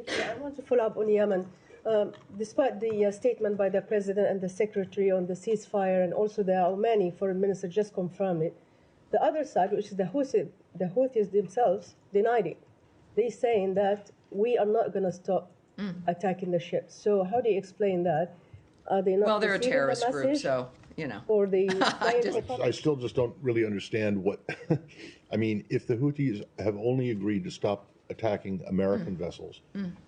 Thank you. I want to follow up on Yemen. Despite the statement by the President and the Secretary on the ceasefire, and also the Omani Foreign Minister just confirmed it, the other side, which is the Houthis themselves, denied it. They're saying that we are not going to stop attacking the ships. So how do you explain that? Are they not? Well, they're a terrorist group, so, you know. Or the I still just don't really understand what, I mean, if the Houthis have only agreed to stop attacking American vessels,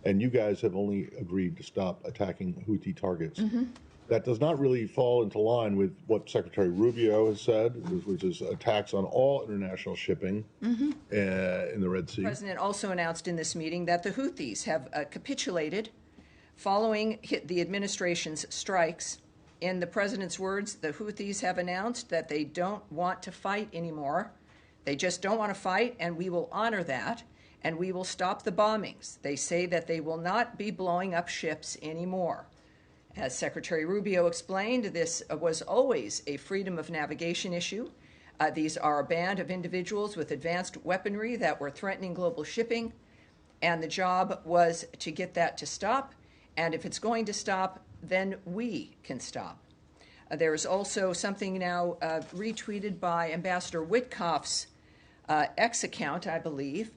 and you guys have only agreed to stop attacking Houthi targets, that does not really fall into line with what Secretary Rubio has said, which is attacks on all international shipping in the Red Sea. The President also announced in this meeting that the Houthis have capitulated following the administration's strikes. In the President's words, the Houthis have announced that they don't want to fight anymore. They just don't want to fight, and we will honor that, and we will stop the bombings. They say that they will not be blowing up ships anymore. As Secretary Rubio explained, this was always a freedom of navigation issue. These are a band of individuals with advanced weaponry that were threatening global shipping, and the job was to get that to stop. And if it's going to stop, then we can stop. There is also something now retweeted by Ambassador Witkoff's X account, I believe,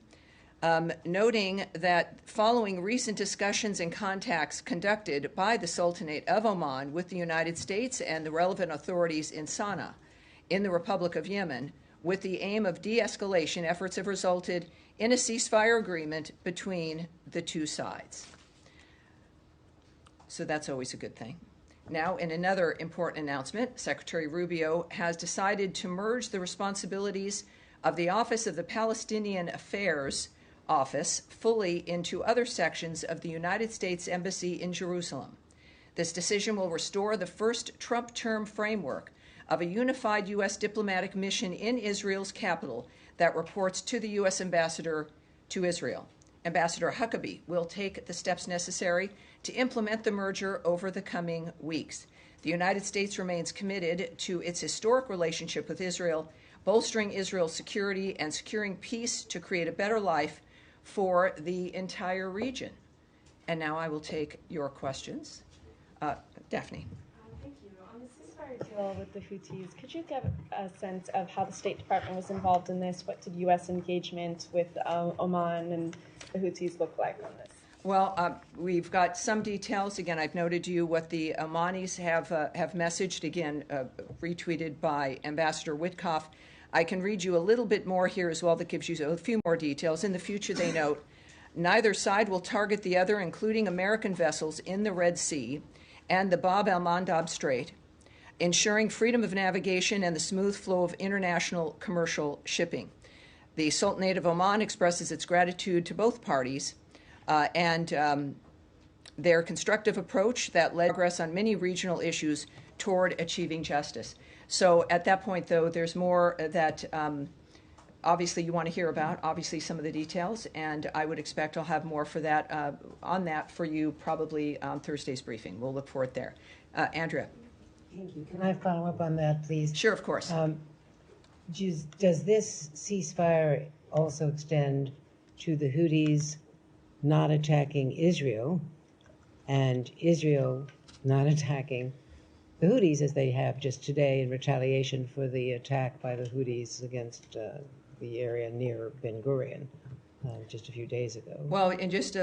noting that following recent discussions and contacts conducted by the Sultanate of Oman with the United States and the relevant authorities in Sana'a, in the Republic of Yemen, with the aim of de-escalation, efforts have resulted in a ceasefire agreement between the two sides. So that's always a good thing. Now, in another important announcement, Secretary Rubio has decided to merge the responsibilities of the Office of the Palestinian Affairs Office fully into other sections of the United States Embassy in Jerusalem. This decision will restore the first Trump term framework of a unified U.S. diplomatic mission in Israel's capital that reports to the U.S. ambassador to Israel. Ambassador Huckabee will take the steps necessary to implement the merger over the coming weeks. The United States remains committed to its historic relationship with Israel, bolstering Israel's security and securing peace to create a better life for the entire region. And now I will take your questions. Daphne. Thank you. On the ceasefire deal with the Houthis, could you give a sense of how the State Department was involved in this? What did U.S. engagement with Oman and the Houthis look like on this? Well, we've got some details. Again, I've noted to you what the Omanis have messaged, again, retweeted by Ambassador Witkoff. I can read you a little bit more here as well that gives you a few more details. In the future, they note, neither side will target the other, including American vessels in the Red Sea and the Bab el-Mandab Strait, ensuring freedom of navigation and the smooth flow of international commercial shipping. The Sultanate of Oman expresses its gratitude to both parties and their constructive approach that led progress on many regional issues toward achieving justice. So at that point, though, there's more that obviously you want to hear about, obviously some of the details, and I would expect I'll have more for that on that for you probably on Thursday's briefing. We'll look for it there. Andrea. Thank you. Can I follow up on that, please? Sure, of course. Does this ceasefire also extend to the Houthis not attacking Israel and Israel not attacking the Houthis, as they have just today in retaliation for the attack by the Houthis against the area near Ben Gurion just a few days ago? Well, and just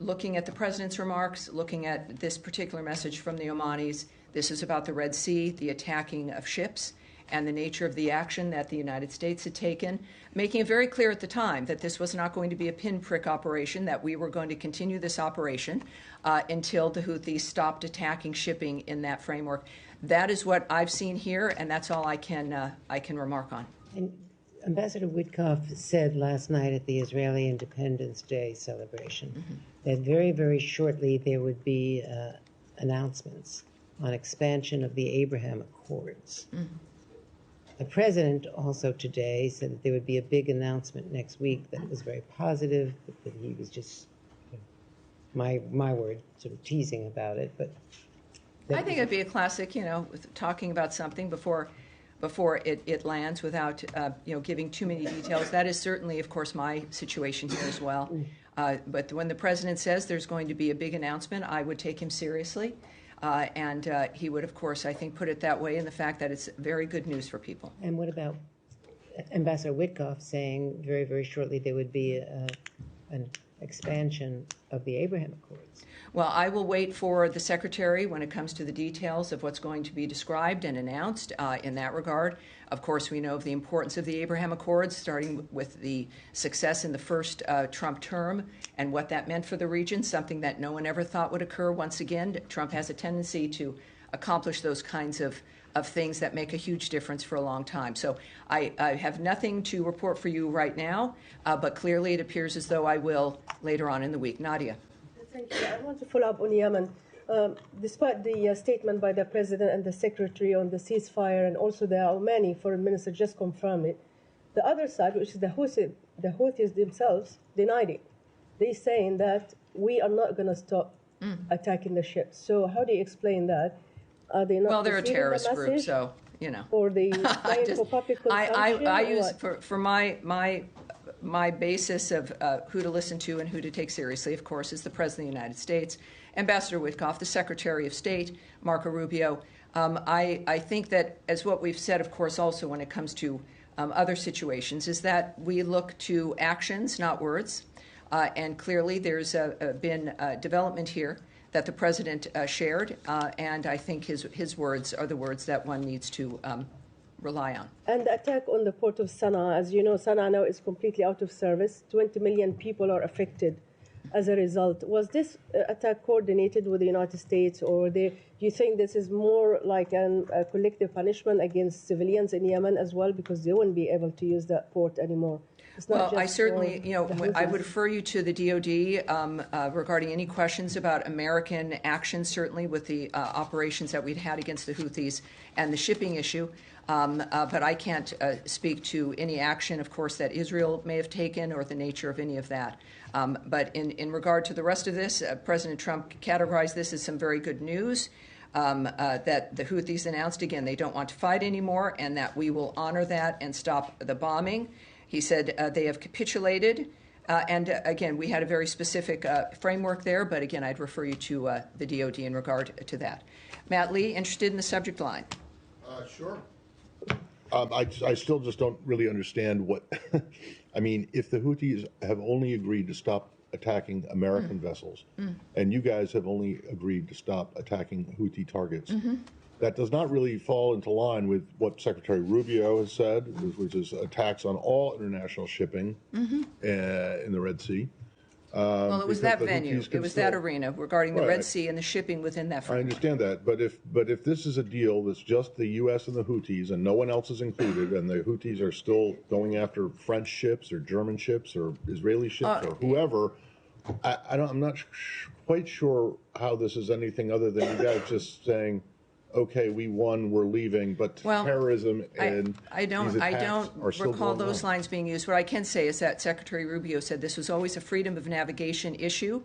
looking at the President's remarks, looking at this particular message from the Omanis, this is about the Red Sea, the attacking of ships, and the nature of the action that the United States had taken, making it very clear at the time that this was not going to be a pinprick operation, that we were going to continue this operation until the Houthis stopped attacking shipping in that framework. That is what I've seen here, and that's all I can remark on. And Ambassador Witkoff said last night at the Israeli Independence Day celebration that very, very shortly there would be announcements on expansion of the Abraham Accords. The President also today said that there would be a big announcement next week that was very positive, but that he was just, my word, sort of teasing about it. But I think it'd be a classic, talking about something before it lands without, giving too many details. That is certainly, of course, my situation here as well. But when the president says there's going to be a big announcement, I would take him seriously. And he would, of course, I think, put it that way in the fact that it's very good news for people. And what about Ambassador Witkoff saying very, very shortly there would be an expansion of the Abraham Accords? Well, I will wait for the Secretary when it comes to the details of what's going to be described and announced in that regard. Of course, we know of the importance of the Abraham Accords, starting with the success in the first Trump term and what that meant for the region, something that no one ever thought would occur. Once again, Trump has a tendency to accomplish those kinds of things that make a huge difference for a long time. So I have nothing to report for you right now, but clearly it appears as though I will later on in the week. Nadia. Thank you. I want to follow up on Yemen. Despite the statement by the President and the Secretary on the ceasefire, and also the Omani Foreign Minister just confirmed it, the other side, which is the Houthis themselves, denied it. They're saying that we are not going to stop attacking the ships. So how do you explain that? Are they not they're a receiving terrorist the group, message? so, you know. Or they playing for public consumption? I or use, what? for my basis of who to listen to and who to take seriously, of course, is the President of the United States, Ambassador Witkoff, the Secretary of State, Marco Rubio. I think that, as what we've said, of course, also when it comes to other situations, is that we look to actions, not words. And clearly there's been development here that the President shared, and I think his words are the words that one needs to rely on. And the attack on the port of Sana'a, as you know, Sana'a now is completely out of service. 20 million people are affected as a result. Was this attack coordinated with the United States, or do you think this is more like a collective punishment against civilians in Yemen as well, because they won't be able to use that port anymore? Well, I certainly, I would refer you to the DOD regarding any questions about American action, certainly with the operations that we'd had against the Houthis and the shipping issue. But I can't speak to any action, of course, that Israel may have taken or the nature of any of that. But in regard to the rest of this, President Trump categorized this as some very good news. That the Houthis announced, again, they don't want to fight anymore, and that we will honor that and stop the bombing. He said they have capitulated. And again, we had a very specific framework there, but again, I'd refer you to the DOD in regard to that. Matt Lee, interested in the subject line? Sure. I still just don't really understand what, I mean, if the Houthis have only agreed to stop attacking American vessels, and you guys have only agreed to stop attacking Houthi targets, that does not really fall into line with what Secretary Rubio has said, which is attacks on all international shipping in the Red Sea. Well, it was that venue, it was that arena regarding the Red Sea and the shipping within that framework. I understand that, but if this is a deal that's just the U.S. and the Houthis and no one else is included, and the Houthis are still going after French ships or German ships or Israeli ships or whoever, I'm not quite sure how this is anything other than you guys just saying, okay, we won, we're leaving, but terrorism and I don't recall those on. lines being used. What I can say is that Secretary Rubio said this was always a freedom of navigation issue.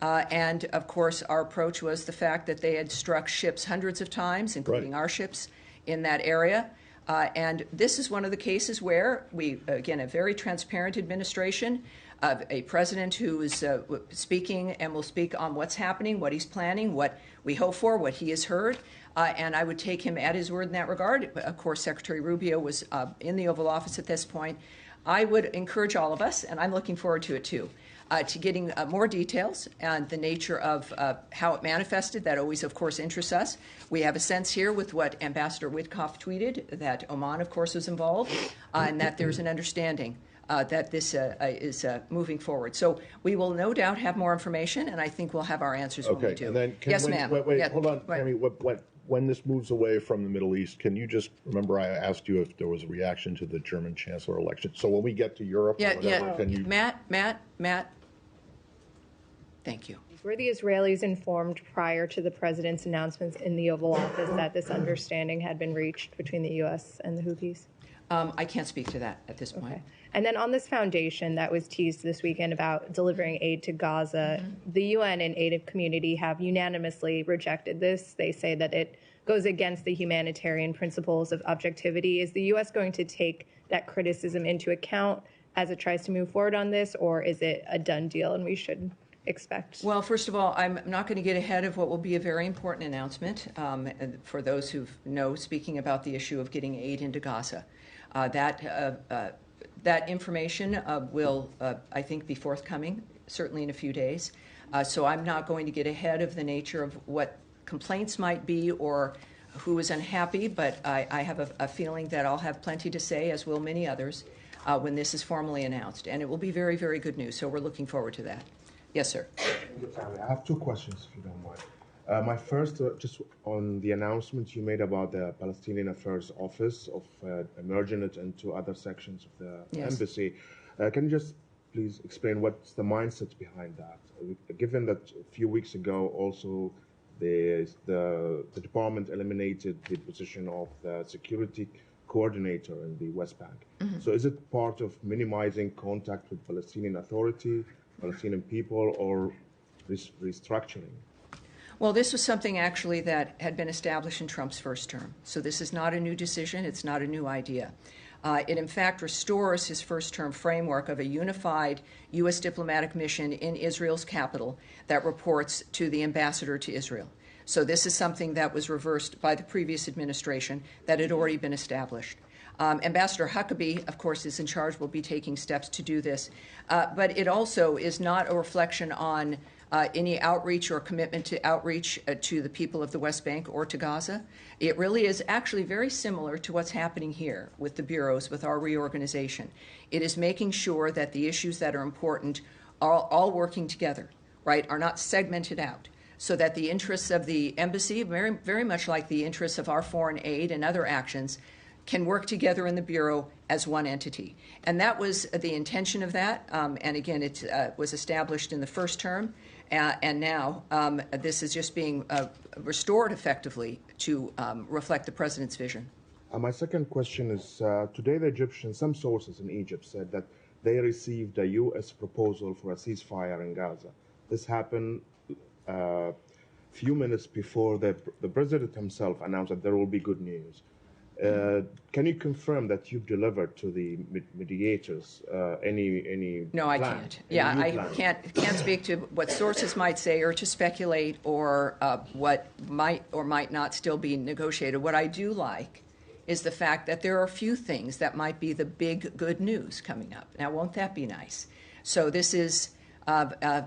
And, of course, our approach was the fact that they had struck ships hundreds of times, including our ships, in that area. And this is one of the cases where we, again, a very transparent administration, a president who is speaking and will speak on what's happening, what he's planning, what we hope for, what he has heard. And I would take him at his word in that regard. Of course, Secretary Rubio was in the Oval Office at this point. I would encourage all of us, and I'm looking forward to it too, to getting more details and the nature of how it manifested. That always, of course, interests us. We have a sense here with what Ambassador Witkoff tweeted, that Oman, of course, was involved, and that there's an understanding that this is moving forward. So we will no doubt have more information, and I think we'll have our answers when we do. And then yes, ma'am. Wait, hold on, Tammy. When this moves away from the Middle East, can you just remember I asked you if there was a reaction to the German chancellor election? So when we get to Europe, or whatever, can you? Matt. Thank you. Were the Israelis informed prior to the president's announcements in the Oval Office that this understanding had been reached between the U.S. and the Houthis? I can't speak to that at this point. Okay. And then on this foundation that was teased this weekend about delivering aid to Gaza, the UN and aid community have unanimously rejected this. They say that it goes against the humanitarian principles of objectivity. Is the U.S. going to take that criticism into account as it tries to move forward on this, or is it a done deal and we should expect? Well, first of all, I'm not going to get ahead of what will be a very important announcement for those who know, speaking about the issue of getting aid into Gaza. That information will, I think, be forthcoming, certainly in a few days. So I'm not going to get ahead of the nature of what complaints might be or who is unhappy, but I have a feeling that I'll have plenty to say, as will many others, when this is formally announced. And it will be very, very good news, so we're looking forward to that. Yes, sir. Thank you, Tammy. I have two questions, if you don't mind. My first, just on the announcement you made about the Palestinian Affairs Office of merging it into other sections of the embassy. Can you just please explain what's the mindset behind that? Given that a few weeks ago also the department eliminated the position of the security coordinator in the West Bank. Mm-hmm. So is it part of minimizing contact with Palestinian Authority, Palestinian people, or restructuring? Well, this was something actually that had been established in Trump's first term. So this is not a new decision. It's not a new idea. It, in fact, restores his first-term framework of a unified U.S. diplomatic mission in Israel's capital that reports to the ambassador to Israel. So this is something that was reversed by the previous administration that had already been established. Ambassador Huckabee, of course, is in charge, will be taking steps to do this. But it also is not a reflection on any outreach or commitment to outreach to the people of the West Bank or to Gaza. It really is actually very similar to what's happening here with the bureaus, with our reorganization. It is making sure that the issues that are important are all working together, right, are not segmented out, so that the interests of the embassy, very, very much like the interests of our foreign aid and other actions, can work together in the Bureau as one entity. And that was the intention of that. And again, it was established in the first term. And now this is just being restored effectively to reflect the president's vision. My second question is, today the Egyptians, some sources in Egypt said that they received a U.S. proposal for a ceasefire in Gaza. This happened a few minutes before the president himself announced that there will be good news. Can you confirm that you've delivered to the mediators any No, I can't. Yeah, I can't speak to what sources might say or to speculate or what might or might not still be negotiated. What I do like is the fact that there are a few things that might be the big good news coming up. Now, won't that be nice? So this is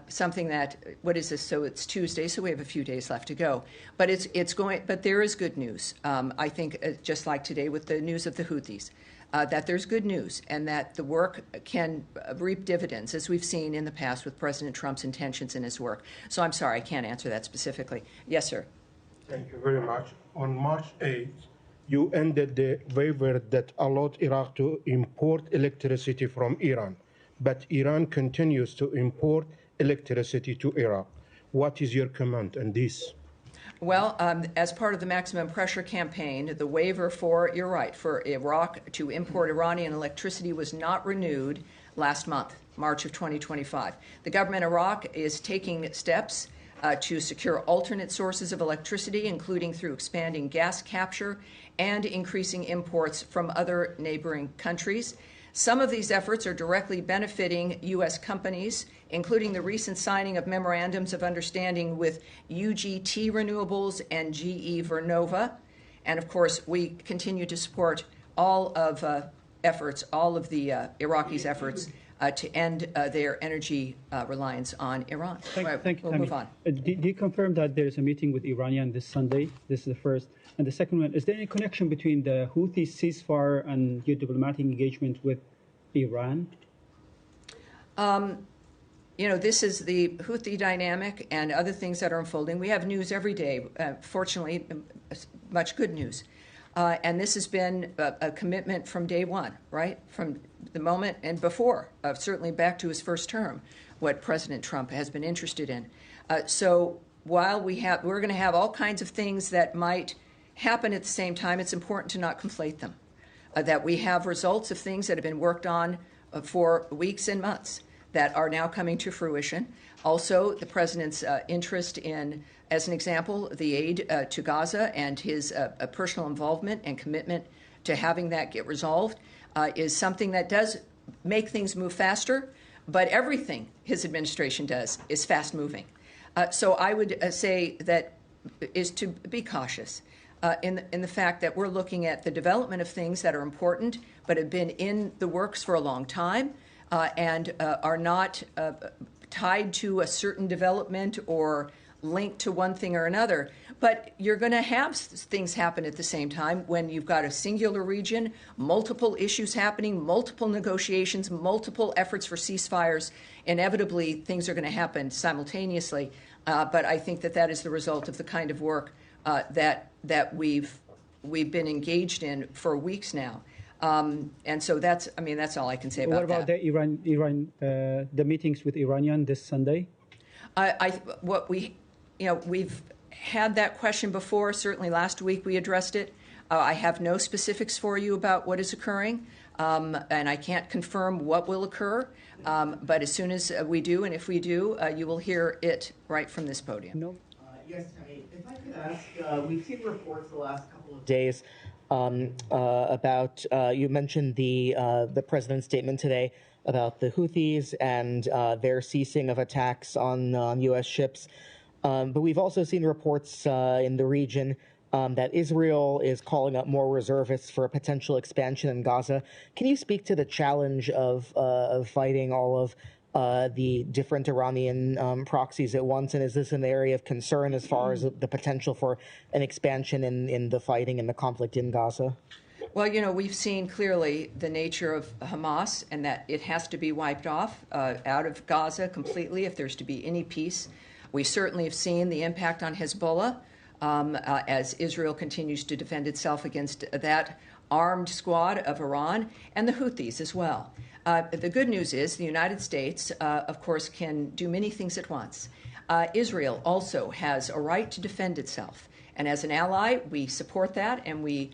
something that, what is this? So it's Tuesday, so we have a few days left to go. But it's going. But there is good news. I think, just like today with the news of the Houthis, that there's good news and that the work can reap dividends, as we've seen in the past with President Trump's intentions in his work. So I'm sorry, I can't answer that specifically. Yes, sir. Thank you very much. On March 8th, you ended the waiver that allowed Iraq to import electricity from Iran. But Iran continues to import electricity to Iraq. What is your comment on this? Well, as part of the maximum pressure campaign, the waiver for, you're right, for Iraq to import Iranian electricity was not renewed last month, March of 2025. The government of Iraq is taking steps to secure alternate sources of electricity, including through expanding gas capture and increasing imports from other neighboring countries. Some of these efforts are directly benefiting U.S. companies, including the recent signing of memorandums of understanding with UGT Renewables and GE Vernova. And of course, we continue to support all of efforts, all of the Iraqis' efforts to end their energy reliance on Iran. Thank you, we'll move on. Do you confirm that there is a meeting with Iranian this Sunday? This is the first. And the second one, is there any connection between the Houthi ceasefire and your diplomatic engagement with Iran? This is the Houthi dynamic and other things that are unfolding. We have news every day, fortunately, much good news. And this has been a commitment from day one, right? From the moment and before, certainly back to his first term, what President Trump has been interested in. So while we're going to have all kinds of things that might happen at the same time, it's important to not conflate them. That we have results of things that have been worked on for weeks and months that are now coming to fruition. Also, the president's interest in, as an example, the aid to Gaza and his personal involvement and commitment to having that get resolved is something that does make things move faster, but everything his administration does is fast-moving. So I would say that is to be cautious in the fact that we're looking at the development of things that are important but have been in the works for a long time and are not tied to a certain development or linked to one thing or another. But you're going to have things happen at the same time when you've got a singular region, multiple issues happening, multiple negotiations, multiple efforts for ceasefires. Inevitably, things are going to happen simultaneously. But I think that is the result of the kind of work that we've been engaged in for weeks now. And so that's all I can say about that. What about the meetings with Iranian this Sunday? We've had that question before. Certainly last week we addressed it. I have no specifics for you about what is occurring, and I can't confirm what will occur. But as soon as we do, and if we do, you will hear it right from this podium. No. Yes, Tammy, if I could ask, we've seen reports the last couple of days about, you mentioned the president's statement today about the Houthis and their ceasing of attacks on U.S. ships. But we've also seen reports in the region that Israel is calling up more reservists for a potential expansion in Gaza. Can you speak to the challenge of fighting all of the different Iranian proxies at once? And is this an area of concern as far as the potential for an expansion in the fighting and the conflict in Gaza? Well, we've seen clearly the nature of Hamas and that it has to be wiped off out of Gaza completely if there's to be any peace. We certainly have seen the impact on Hezbollah as Israel continues to defend itself against that armed squad of Iran and the Houthis as well. The good news is the United States, of course, can do many things at once. Israel also has a right to defend itself. And as an ally, we support that, and we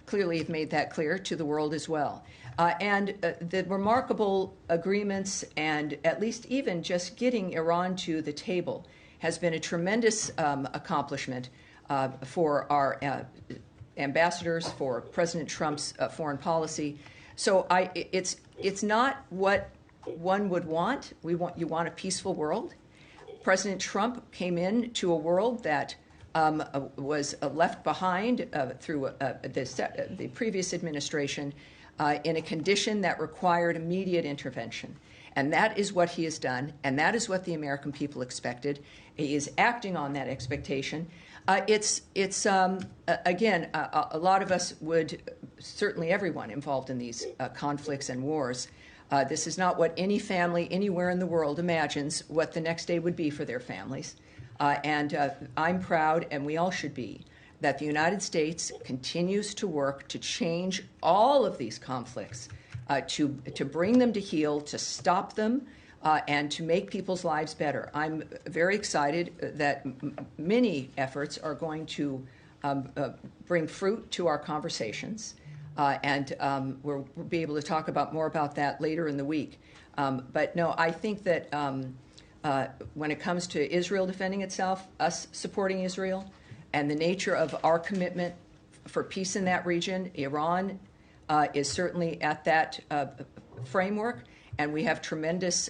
clearly have made that clear to the world as well. And the remarkable agreements and at least even just getting Iran to the table has been a tremendous accomplishment for our ambassadors, for President Trump's foreign policy. So it's not what one would want. You want a peaceful world. President Trump came into a world that was left behind through the previous administration in a condition that required immediate intervention. And that is what he has done, and that is what the American people expected. He is acting on that expectation. Again, a lot of us would, certainly everyone involved in these conflicts and wars, this is not what any family anywhere in the world imagines what the next day would be for their families. And I'm proud, and we all should be, that the United States continues to work to change all of these conflicts, to bring them to heel, to stop them, and to make people's lives better. I'm very excited that many efforts are going to bring fruit to our conversations, and we'll be able to talk more about that later in the week. But no, I think that when it comes to Israel defending itself, us supporting Israel, and the nature of our commitment for peace in that region, Iran is certainly at that framework, and we have tremendous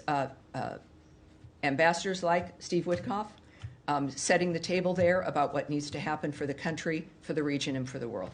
ambassadors like Steve Witkoff setting the table there about what needs to happen for the country, for the region, and for the world.